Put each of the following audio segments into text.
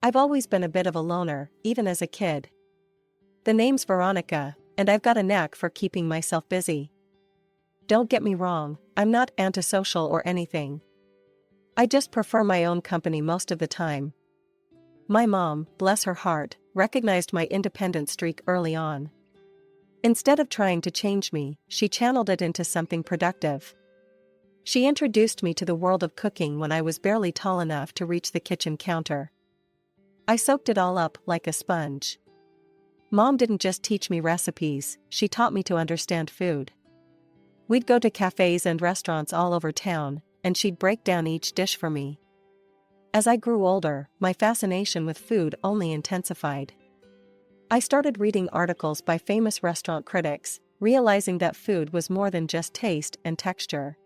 I've always been a bit of a loner, even as a kid. The name's Veronica, and I've got a knack for keeping myself busy. Don't get me wrong, I'm not antisocial or anything. I just prefer my own company most of the time. My mom, bless her heart, recognized my independent streak early on. Instead of trying to change me, she channeled it into something productive. She introduced me to the world of cooking when I was barely tall enough to reach the kitchen counter. I soaked it all up like a sponge. Mom didn't just teach me recipes, she taught me to understand food. We'd go to cafes and restaurants all over town, and she'd break down each dish for me. As I grew older, my fascination with food only intensified. I started reading articles by famous restaurant critics, realizing that food was more than just taste and texture.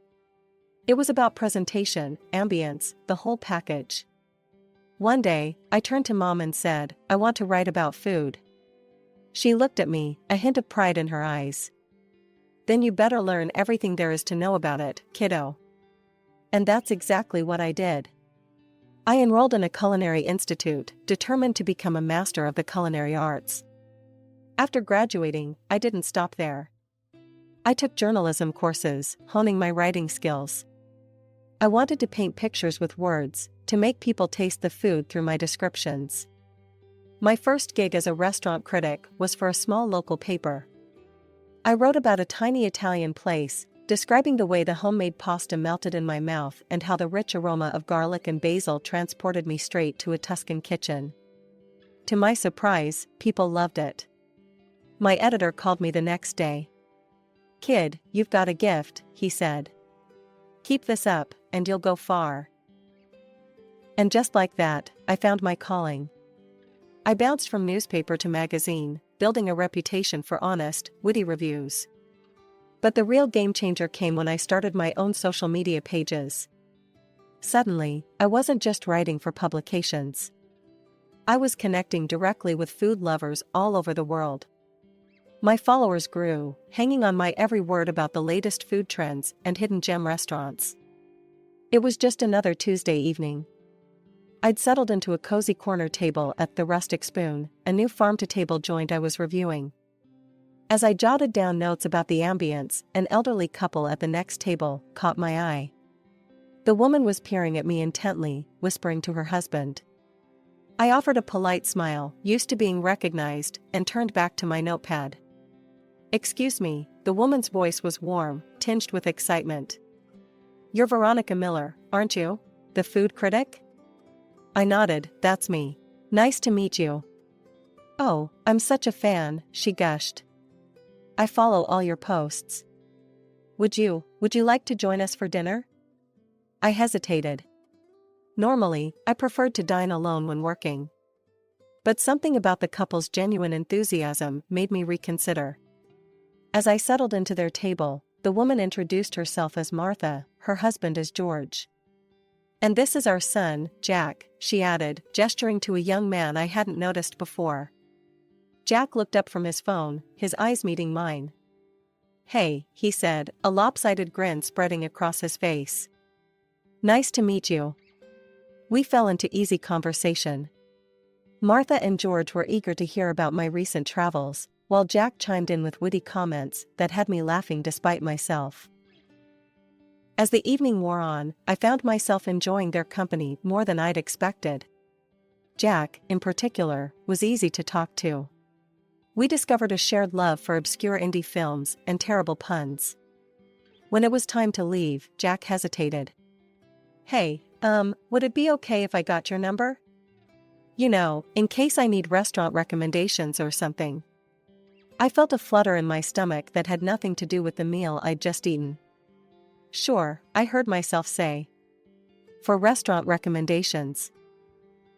It was about presentation, ambience, the whole package. One day, I turned to Mom and said, "I want to write about food." She looked at me, a hint of pride in her eyes. "Then you better learn everything there is to know about it, kiddo." And that's exactly what I did. I enrolled in a culinary institute, determined to become a master of the culinary arts. After graduating, I didn't stop there. I took journalism courses, honing my writing skills. I wanted to paint pictures with words, to make people taste the food through my descriptions. My first gig as a restaurant critic was for a small local paper. I wrote about a tiny Italian place, describing the way the homemade pasta melted in my mouth and how the rich aroma of garlic and basil transported me straight to a Tuscan kitchen. To my surprise, people loved it. My editor called me the next day. "Kid, you've got a gift," he said. "Keep this up, and you'll go far." And just like that, I found my calling. I bounced from newspaper to magazine, building a reputation for honest, witty reviews. But the real game changer came when I started my own social media pages. Suddenly, I wasn't just writing for publications. I was connecting directly with food lovers all over the world. My followers grew, hanging on my every word about the latest food trends and hidden gem restaurants. It was just another Tuesday evening. I'd settled into a cozy corner table at the Rustic Spoon, a new farm-to-table joint I was reviewing. As I jotted down notes about the ambience, an elderly couple at the next table caught my eye. The woman was peering at me intently, whispering to her husband. I offered a polite smile, used to being recognized, and turned back to my notepad. "Excuse me," the woman's voice was warm, tinged with excitement. "You're Veronica Miller, aren't you? The food critic?" I nodded. "That's me. Nice to meet you." "Oh, I'm such a fan," she gushed. "I follow all your posts. Would you like to join us for dinner?" I hesitated. Normally, I preferred to dine alone when working. But something about the couple's genuine enthusiasm made me reconsider. As I settled into their table, the woman introduced herself as Martha, her husband as George. "And this is our son, Jack," she added, gesturing to a young man I hadn't noticed before. Jack looked up from his phone, his eyes meeting mine. "Hey," he said, a lopsided grin spreading across his face. "Nice to meet you." We fell into easy conversation. Martha and George were eager to hear about my recent travels, while Jack chimed in with witty comments that had me laughing despite myself. As the evening wore on, I found myself enjoying their company more than I'd expected. Jack, in particular, was easy to talk to. We discovered a shared love for obscure indie films and terrible puns. When it was time to leave, Jack hesitated. "Hey, would it be okay if I got your number? You know, in case I need restaurant recommendations or something." I felt a flutter in my stomach that had nothing to do with the meal I'd just eaten. "Sure," I heard myself say. "For restaurant recommendations."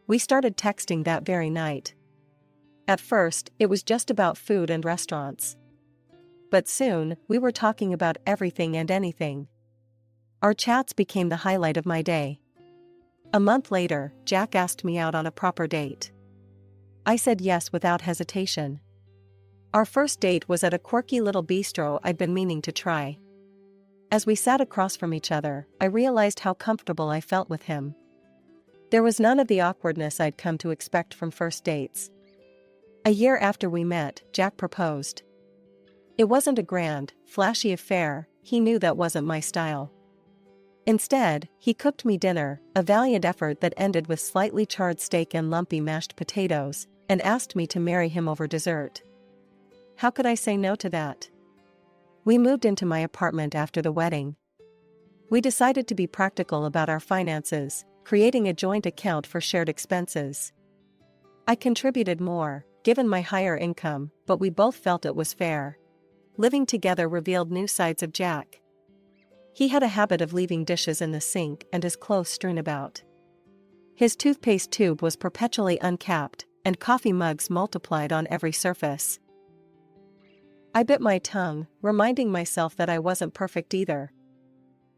We started texting that very night. At first, it was just about food and restaurants. But soon, we were talking about everything and anything. Our chats became the highlight of my day. A month later, Jack asked me out on a proper date. I said yes without hesitation. Our first date was at a quirky little bistro I'd been meaning to try. As we sat across from each other, I realized how comfortable I felt with him. There was none of the awkwardness I'd come to expect from first dates. A year after we met, Jack proposed. It wasn't a grand, flashy affair, he knew that wasn't my style. Instead, he cooked me dinner, a valiant effort that ended with slightly charred steak and lumpy mashed potatoes, and asked me to marry him over dessert. How could I say no to that? We moved into my apartment after the wedding. We decided to be practical about our finances, creating a joint account for shared expenses. I contributed more, given my higher income, but we both felt it was fair. Living together revealed new sides of Jack. He had a habit of leaving dishes in the sink and his clothes strewn about. His toothpaste tube was perpetually uncapped, and coffee mugs multiplied on every surface. I bit my tongue, reminding myself that I wasn't perfect either.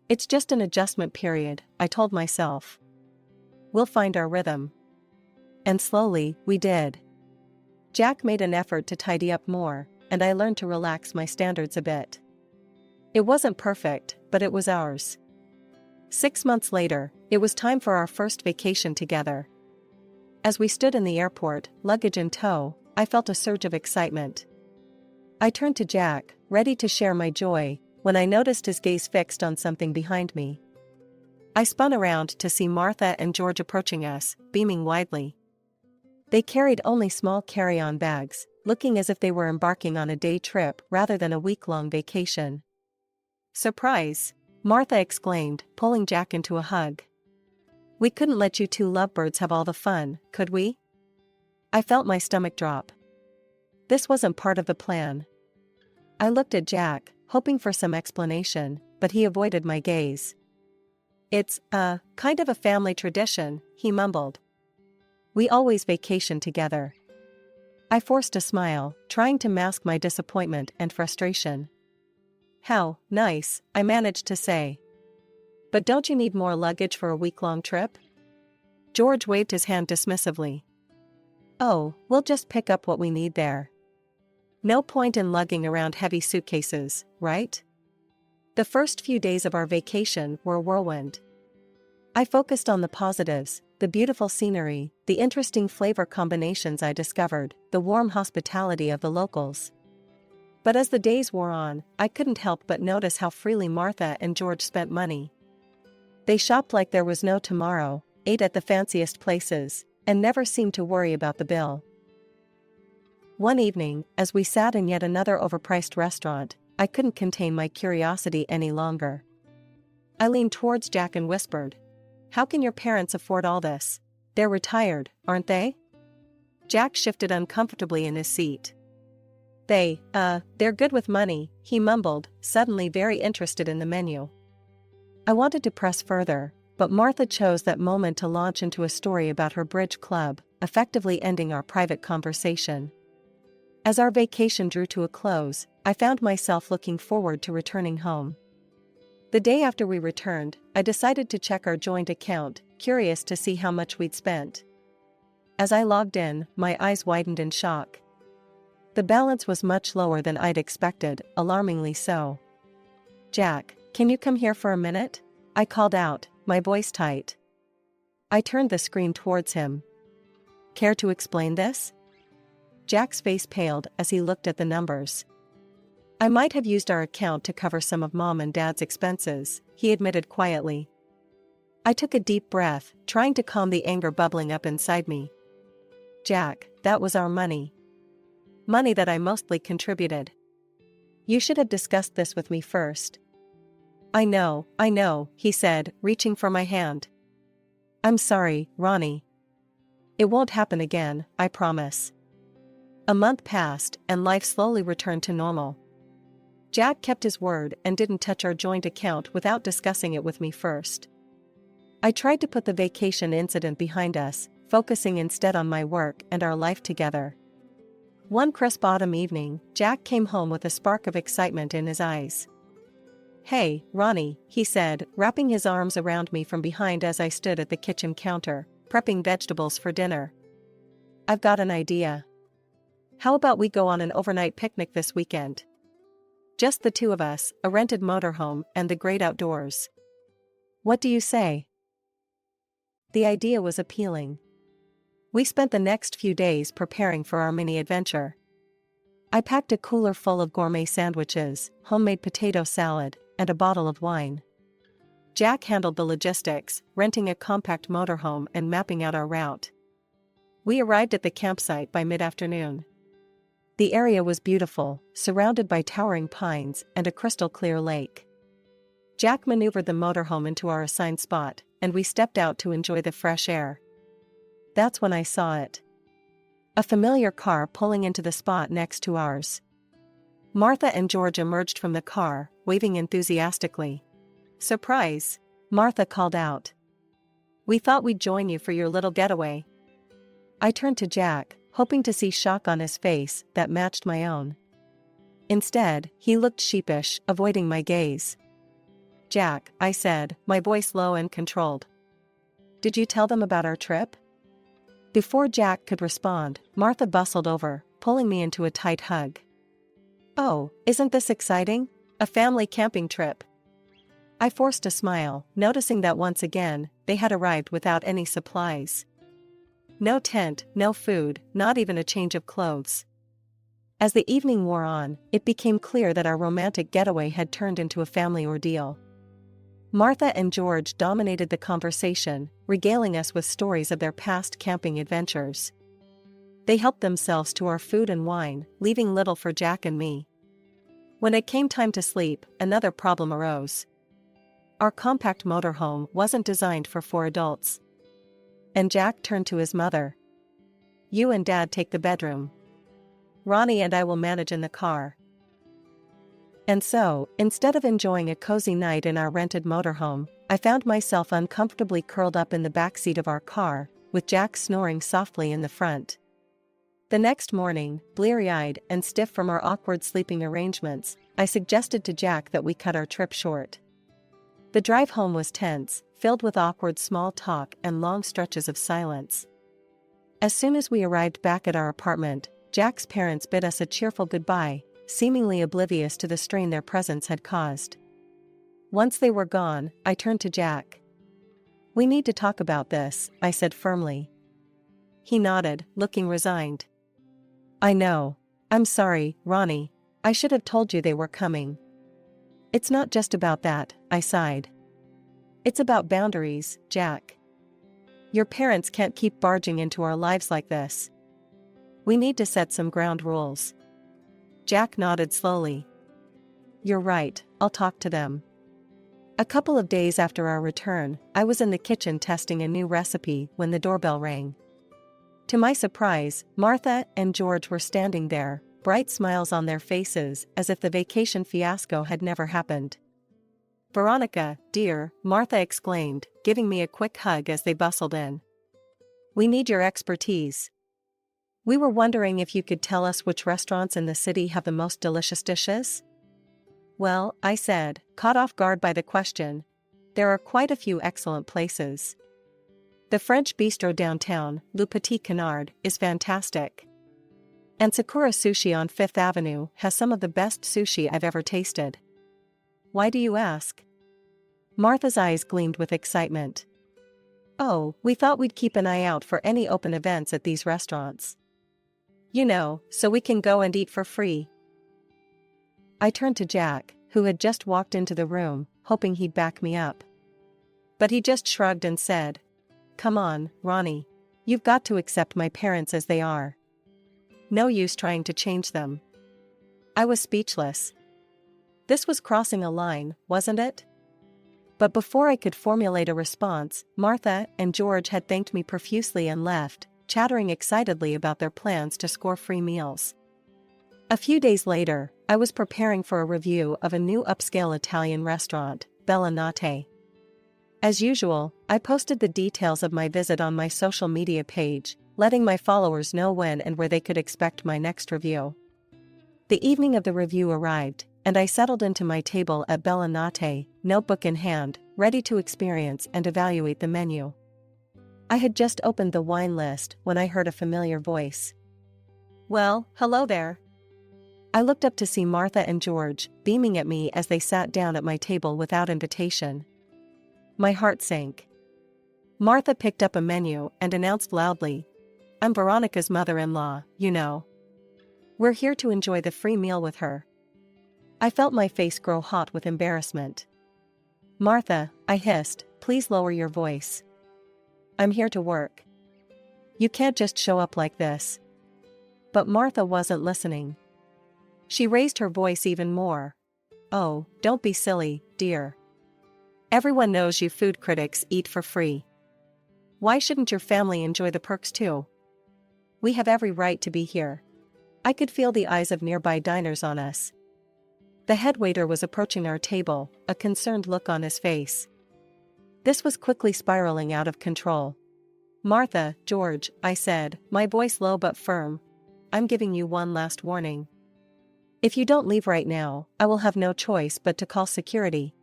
It's just an adjustment period, I told myself. We'll find our rhythm. And slowly, we did. Jack made an effort to tidy up more, and I learned to relax my standards a bit. It wasn't perfect, but it was ours. 6 months later, it was time for our first vacation together. As we stood in the airport, luggage in tow, I felt a surge of excitement. I turned to Jack, ready to share my joy, when I noticed his gaze fixed on something behind me. I spun around to see Martha and George approaching us, beaming widely. They carried only small carry-on bags, looking as if they were embarking on a day trip rather than a week-long vacation. "Surprise!" Martha exclaimed, pulling Jack into a hug. "We couldn't let you two lovebirds have all the fun, could we?" I felt my stomach drop. This wasn't part of the plan. I looked at Jack, hoping for some explanation, but he avoided my gaze. "It's, kind of a family tradition," he mumbled. "We always vacation together." I forced a smile, trying to mask my disappointment and frustration. "How nice," I managed to say. "But don't you need more luggage for a week-long trip?" George waved his hand dismissively. "Oh, we'll just pick up what we need there. No point in lugging around heavy suitcases, right?" The first few days of our vacation were a whirlwind. I focused on the positives, the beautiful scenery, the interesting flavor combinations I discovered, the warm hospitality of the locals. But as the days wore on, I couldn't help but notice how freely Martha and George spent money. They shopped like there was no tomorrow, ate at the fanciest places, and never seemed to worry about the bill. One evening, as we sat in yet another overpriced restaurant, I couldn't contain my curiosity any longer. I leaned towards Jack and whispered, "How can your parents afford all this? They're retired, aren't they?" Jack shifted uncomfortably in his seat. They're good with money," he mumbled, suddenly very interested in the menu. I wanted to press further, but Martha chose that moment to launch into a story about her bridge club, effectively ending our private conversation. As our vacation drew to a close, I found myself looking forward to returning home. The day after we returned, I decided to check our joint account, curious to see how much we'd spent. As I logged in, my eyes widened in shock. The balance was much lower than I'd expected, alarmingly so. "Jack, can you come here for a minute?" I called out, my voice tight. I turned the screen towards him. "Care to explain this?" Jack's face paled as he looked at the numbers. "I might have used our account to cover some of Mom and Dad's expenses," he admitted quietly. I took a deep breath, trying to calm the anger bubbling up inside me. "Jack, that was our money. Money that I mostly contributed. You should have discussed this with me first." I know, he said, reaching for my hand. "I'm sorry, Ronnie. It won't happen again, I promise." A month passed, and life slowly returned to normal. Jack kept his word and didn't touch our joint account without discussing it with me first. I tried to put the vacation incident behind us, focusing instead on my work and our life together. One crisp autumn evening, Jack came home with a spark of excitement in his eyes. "Hey, Ronnie," he said, wrapping his arms around me from behind as I stood at the kitchen counter, prepping vegetables for dinner. "I've got an idea. How about we go on an overnight picnic this weekend? Just the two of us, a rented motorhome, and the great outdoors. What do you say?" The idea was appealing. We spent the next few days preparing for our mini adventure. I packed a cooler full of gourmet sandwiches, homemade potato salad, and a bottle of wine. Jack handled the logistics, renting a compact motorhome and mapping out our route. We arrived at the campsite by mid-afternoon. The area was beautiful, surrounded by towering pines and a crystal-clear lake. Jack maneuvered the motorhome into our assigned spot, and we stepped out to enjoy the fresh air. That's when I saw it. A familiar car pulling into the spot next to ours. Martha and George emerged from the car, waving enthusiastically. "Surprise!" Martha called out. "We thought we'd join you for your little getaway." I turned to Jack, hoping to see shock on his face that matched my own. Instead, he looked sheepish, avoiding my gaze. "Jack," I said, my voice low and controlled. "Did you tell them about our trip?" Before Jack could respond, Martha bustled over, pulling me into a tight hug. "Oh, isn't this exciting? A family camping trip." I forced a smile, noticing that once again, they had arrived without any supplies. No tent, no food, not even a change of clothes. As the evening wore on, it became clear that our romantic getaway had turned into a family ordeal. Martha and George dominated the conversation, regaling us with stories of their past camping adventures. They helped themselves to our food and wine, leaving little for Jack and me. When it came time to sleep, another problem arose. Our compact motorhome wasn't designed for 4 adults. And Jack turned to his mother. "You and Dad take the bedroom. Ronnie and I will manage in the car." And so, instead of enjoying a cozy night in our rented motorhome, I found myself uncomfortably curled up in the backseat of our car, with Jack snoring softly in the front. The next morning, bleary-eyed and stiff from our awkward sleeping arrangements, I suggested to Jack that we cut our trip short. The drive home was tense, filled with awkward small talk and long stretches of silence. As soon as we arrived back at our apartment, Jack's parents bid us a cheerful goodbye, seemingly oblivious to the strain their presence had caused. Once they were gone, I turned to Jack. "We need to talk about this," I said firmly. He nodded, looking resigned. "I know. I'm sorry, Ronnie. I should have told you they were coming." "It's not just about that," I sighed. "It's about boundaries, Jack. Your parents can't keep barging into our lives like this. We need to set some ground rules." Jack nodded slowly. "You're right, I'll talk to them." A couple of days after our return, I was in the kitchen testing a new recipe when the doorbell rang. To my surprise, Martha and George were standing there, bright smiles on their faces as if the vacation fiasco had never happened. "Veronica, dear," Martha exclaimed, giving me a quick hug as they bustled in. "We need your expertise. We were wondering if you could tell us which restaurants in the city have the most delicious dishes?" "Well," I said, caught off guard by the question, "there are quite a few excellent places. The French bistro downtown, Le Petit Canard, is fantastic. And Sakura Sushi on Fifth Avenue has some of the best sushi I've ever tasted." "Why do you ask?" Martha's eyes gleamed with excitement. "Oh, we thought we'd keep an eye out for any open events at these restaurants. You know, so we can go and eat for free." I turned to Jack, who had just walked into the room, hoping he'd back me up. But he just shrugged and said, "Come on, Ronnie. You've got to accept my parents as they are. No use trying to change them." I was speechless. This was crossing a line, wasn't it? But before I could formulate a response, Martha and George had thanked me profusely and left, chattering excitedly about their plans to score free meals. A few days later, I was preparing for a review of a new upscale Italian restaurant, Bella Notte. As usual, I posted the details of my visit on my social media page, letting my followers know when and where they could expect my next review. The evening of the review arrived, and I settled into my table at Bella Notte, notebook in hand, ready to experience and evaluate the menu. I had just opened the wine list when I heard a familiar voice. "Well, hello there." I looked up to see Martha and George, beaming at me as they sat down at my table without invitation. My heart sank. Martha picked up a menu and announced loudly, "I'm Veronica's mother-in-law, you know. We're here to enjoy the free meal with her." I felt my face grow hot with embarrassment. "Martha," I hissed, "please lower your voice. I'm here to work. You can't just show up like this." But Martha wasn't listening. She raised her voice even more. "Oh, don't be silly, dear. Everyone knows you food critics eat for free. Why shouldn't your family enjoy the perks too? We have every right to be here." I could feel the eyes of nearby diners on us. The head waiter was approaching our table, a concerned look on his face. This was quickly spiraling out of control. "Martha, George," I said, my voice low but firm, "I'm giving you one last warning. If you don't leave right now, I will have no choice but to call security.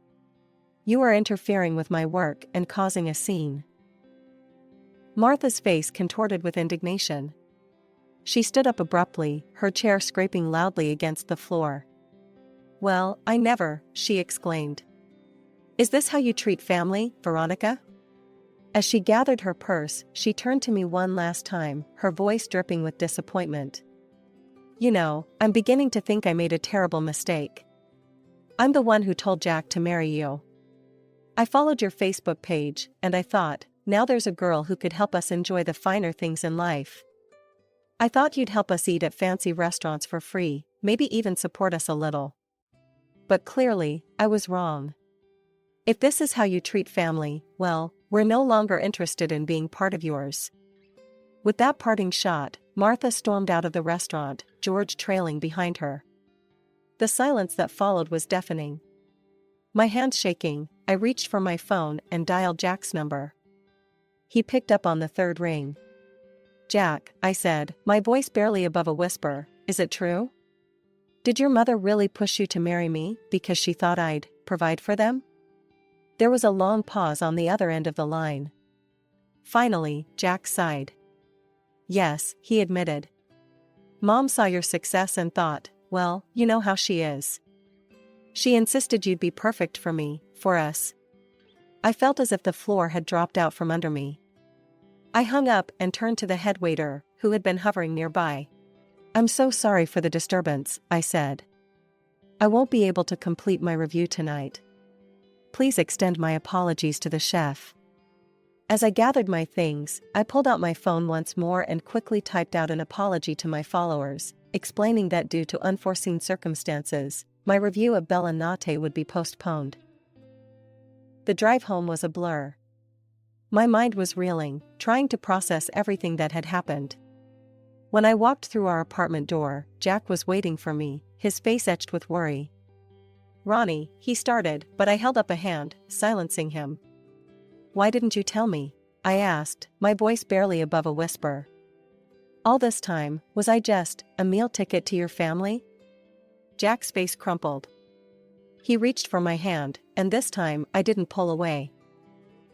You are interfering with my work and causing a scene." Martha's face contorted with indignation. She stood up abruptly, her chair scraping loudly against the floor. "Well, I never," she exclaimed. "Is this how you treat family, Veronica?" As she gathered her purse, she turned to me one last time, her voice dripping with disappointment. "You know, I'm beginning to think I made a terrible mistake. I'm the one who told Jack to marry you. I followed your Facebook page, and I thought, now there's a girl who could help us enjoy the finer things in life. I thought you'd help us eat at fancy restaurants for free, maybe even support us a little. But clearly, I was wrong. If this is how you treat family, well, we're no longer interested in being part of yours." With that parting shot, Martha stormed out of the restaurant, George trailing behind her. The silence that followed was deafening. My hands shaking, I reached for my phone and dialed Jack's number. He picked up on the third ring. "Jack," I said, my voice barely above a whisper, "is it true? Did your mother really push you to marry me because she thought I'd provide for them?" There was a long pause on the other end of the line. Finally, Jack sighed. "Yes," he admitted. "Mom saw your success and thought, well, you know how she is. She insisted you'd be perfect for me, for us." I felt as if the floor had dropped out from under me. I hung up and turned to the head waiter, who had been hovering nearby. "I'm so sorry for the disturbance," I said. "I won't be able to complete my review tonight. Please extend my apologies to the chef." As I gathered my things, I pulled out my phone once more and quickly typed out an apology to my followers, explaining that due to unforeseen circumstances, my review of Bella Nate would be postponed. The drive home was a blur. My mind was reeling, trying to process everything that had happened. When I walked through our apartment door, Jack was waiting for me, his face etched with worry. "Ronnie," he started, but I held up a hand, silencing him. "Why didn't you tell me?" I asked, my voice barely above a whisper. "All this time, was I just a meal ticket to your family?" Jack's face crumpled. He reached for my hand, and this time I didn't pull away.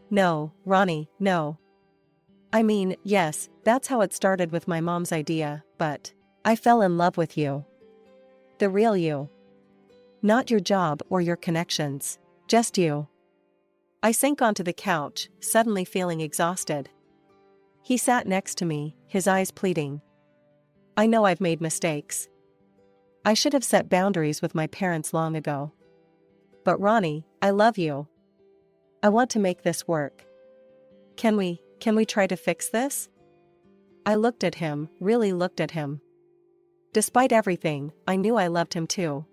"No, Ronnie, no. I mean, yes, that's how it started with my mom's idea, but I fell in love with you. The real you. Not your job or your connections, just you." I sank onto the couch, suddenly feeling exhausted. He sat next to me, his eyes pleading. "I know I've made mistakes. I should have set boundaries with my parents long ago. But Ronnie, I love you. I want to make this work. Can we try to fix this?" I looked at him, really looked at him. Despite everything, I knew I loved him too.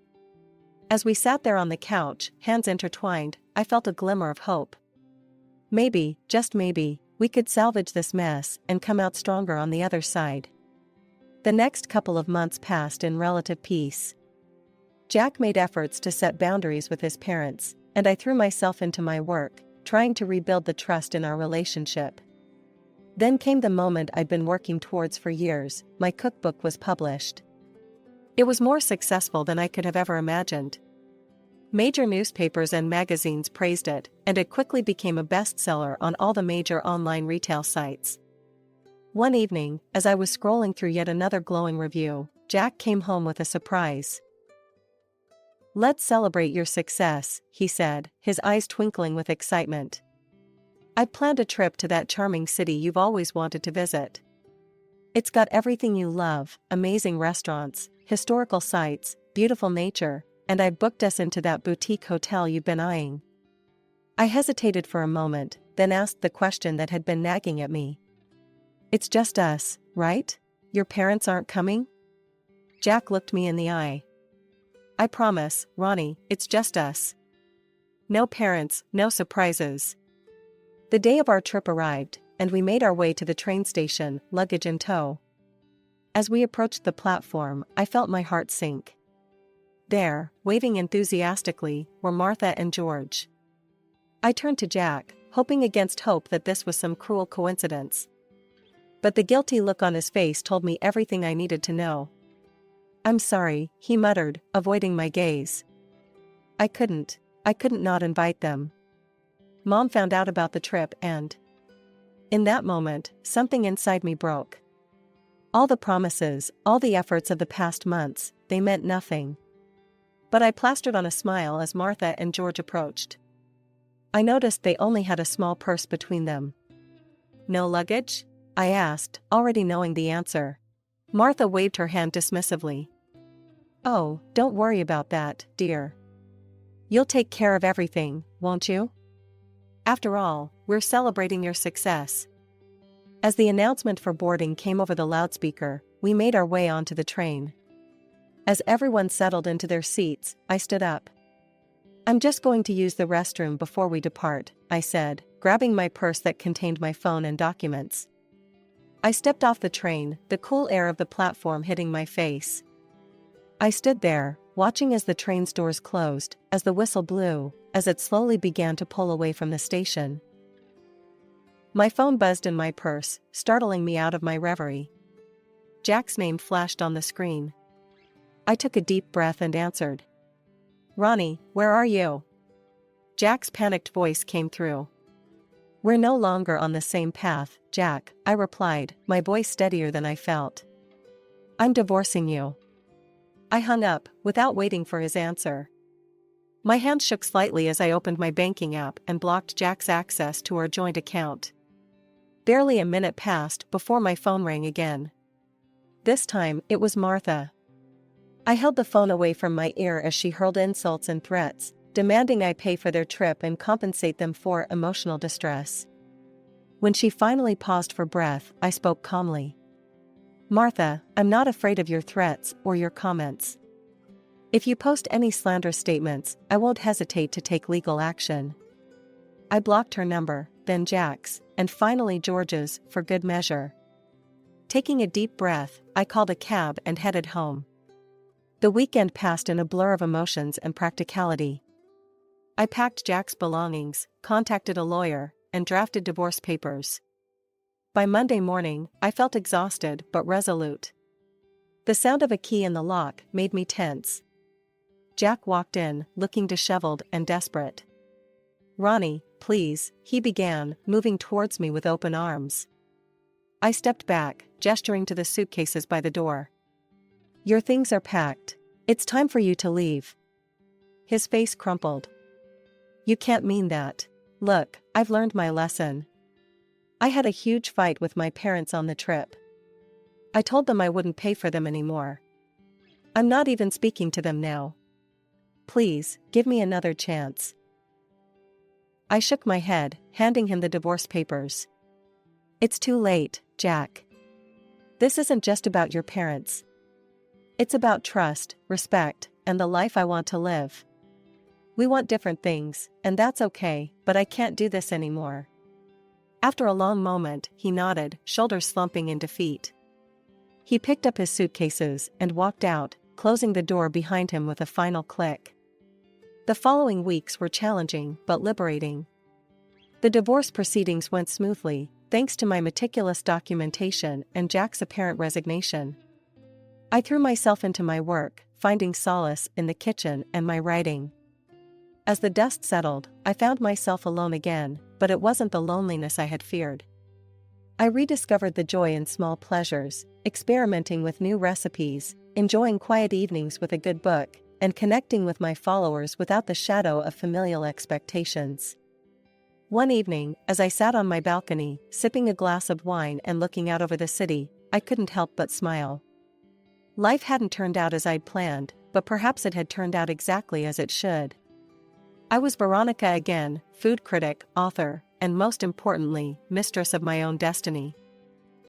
As we sat there on the couch, hands intertwined, I felt a glimmer of hope. Maybe, just maybe, we could salvage this mess and come out stronger on the other side. The next couple of months passed in relative peace. Jack made efforts to set boundaries with his parents, and I threw myself into my work, trying to rebuild the trust in our relationship. Then came the moment I'd been working towards for years. My cookbook was published. It was more successful than I could have ever imagined. Major newspapers and magazines praised it, and it quickly became a bestseller on all the major online retail sites. One evening, as I was scrolling through yet another glowing review, Jack came home with a surprise. "Let's celebrate your success," he said, his eyes twinkling with excitement. I've planned a trip to that charming city you've always wanted to visit. It's got everything you love, amazing restaurants, historical sites, beautiful nature, and I've booked us into that boutique hotel you've been eyeing. I hesitated for a moment, then asked the question that had been nagging at me. It's just us, right? Your parents aren't coming? Jack looked me in the eye. I promise, Ronnie, it's just us. No parents, no surprises. The day of our trip arrived, and we made our way to the train station, luggage in tow. As we approached the platform, I felt my heart sink. There, waving enthusiastically, were Martha and George. I turned to Jack, hoping against hope that this was some cruel coincidence. But the guilty look on his face told me everything I needed to know. I'm sorry, he muttered, avoiding my gaze. I couldn't not invite them. Mom found out about the trip and... In that moment, something inside me broke. All the promises, all the efforts of the past months, they meant nothing. But I plastered on a smile as Martha and George approached. I noticed they only had a small purse between them. No luggage? I asked, already knowing the answer. Martha waved her hand dismissively. Oh, don't worry about that, dear. You'll take care of everything, won't you? After all, we're celebrating your success. As the announcement for boarding came over the loudspeaker, we made our way onto the train. As everyone settled into their seats, I stood up. I'm just going to use the restroom before we depart, I said, grabbing my purse that contained my phone and documents. I stepped off the train, the cool air of the platform hitting my face. I stood there, watching as the train's doors closed, as the whistle blew, as it slowly began to pull away from the station. My phone buzzed in my purse, startling me out of my reverie. Jack's name flashed on the screen. I took a deep breath and answered. Ronnie, where are you? Jack's panicked voice came through. We're no longer on the same path, Jack, I replied, my voice steadier than I felt. I'm divorcing you. I hung up, without waiting for his answer. My hand shook slightly as I opened my banking app and blocked Jack's access to our joint account. Barely a minute passed before my phone rang again. This time, it was Martha. I held the phone away from my ear as she hurled insults and threats, demanding I pay for their trip and compensate them for emotional distress. When she finally paused for breath, I spoke calmly. Martha, I'm not afraid of your threats or your comments. If you post any slanderous statements, I won't hesitate to take legal action. I blocked her number, then Jack's, and finally George's, for good measure. Taking a deep breath, I called a cab and headed home. The weekend passed in a blur of emotions and practicality. I packed Jack's belongings, contacted a lawyer, and drafted divorce papers. By Monday morning, I felt exhausted but resolute. The sound of a key in the lock made me tense. Jack walked in, looking disheveled and desperate. Ronnie, please, he began, moving towards me with open arms. I stepped back, gesturing to the suitcases by the door. Your things are packed. It's time for you to leave. His face crumpled. You can't mean that. Look, I've learned my lesson. I had a huge fight with my parents on the trip. I told them I wouldn't pay for them anymore. I'm not even speaking to them now. Please, give me another chance. I shook my head, handing him the divorce papers. It's too late, Jack. This isn't just about your parents. It's about trust, respect, and the life I want to live. We want different things, and that's okay, but I can't do this anymore. After a long moment, he nodded, shoulders slumping in defeat. He picked up his suitcases and walked out, closing the door behind him with a final click. The following weeks were challenging but liberating. The divorce proceedings went smoothly, thanks to my meticulous documentation and Jack's apparent resignation. I threw myself into my work, finding solace in the kitchen and my writing. As the dust settled, I found myself alone again, but it wasn't the loneliness I had feared. I rediscovered the joy in small pleasures, experimenting with new recipes, enjoying quiet evenings with a good book, and connecting with my followers without the shadow of familial expectations. One evening, as I sat on my balcony, sipping a glass of wine and looking out over the city, I couldn't help but smile. Life hadn't turned out as I'd planned, but perhaps it had turned out exactly as it should. I was Veronica again, food critic, author, and most importantly, mistress of my own destiny.